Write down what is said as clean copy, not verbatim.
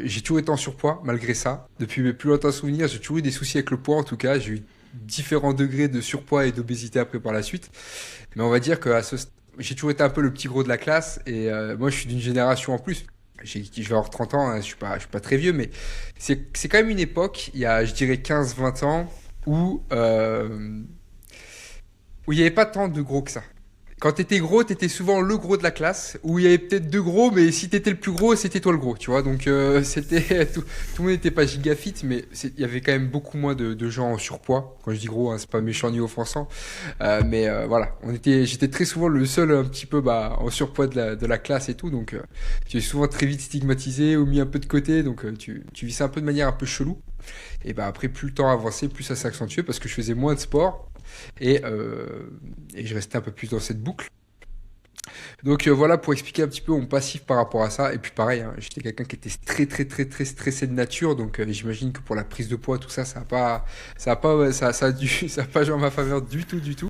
j'ai toujours été en surpoids malgré ça. Depuis mes plus lointains souvenirs, j'ai toujours eu des soucis avec le poids en tout cas. J'ai eu différents degrés de surpoids et d'obésité après par la suite. Mais on va dire que j'ai toujours été un peu le petit gros de la classe et moi je suis d'une génération en plus. Je vais avoir 30 ans, hein, je suis pas très vieux, mais c'est quand même une époque, il y a je dirais 15-20 ans, où, où il n'y avait pas tant de gros que ça. Quand t'étais gros, t'étais souvent le gros de la classe, où il y avait peut-être deux gros, mais si t'étais le plus gros, c'était toi le gros, tu vois. Donc c'était tout le monde n'était pas giga fit, mais il y avait quand même beaucoup moins de gens en surpoids. Quand je dis gros, hein, c'est pas méchant ni offensant, mais voilà, j'étais très souvent le seul un petit peu en surpoids de la classe et tout, donc tu es souvent très vite stigmatisé ou mis un peu de côté, donc tu vis ça un peu de manière un peu chelou. Et bah après, plus le temps avançait, plus ça s'accentuait parce que je faisais moins de sport et, euh, et je restais un peu plus dans cette boucle. Donc voilà pour expliquer un petit peu mon passif par rapport à ça. Et puis pareil, hein, j'étais quelqu'un qui était très très très très stressé de nature, donc j'imagine que pour la prise de poids, tout ça, ça a pas, ça a pas, ouais, ça a dû, ça a pas joué en ma faveur du tout, du tout.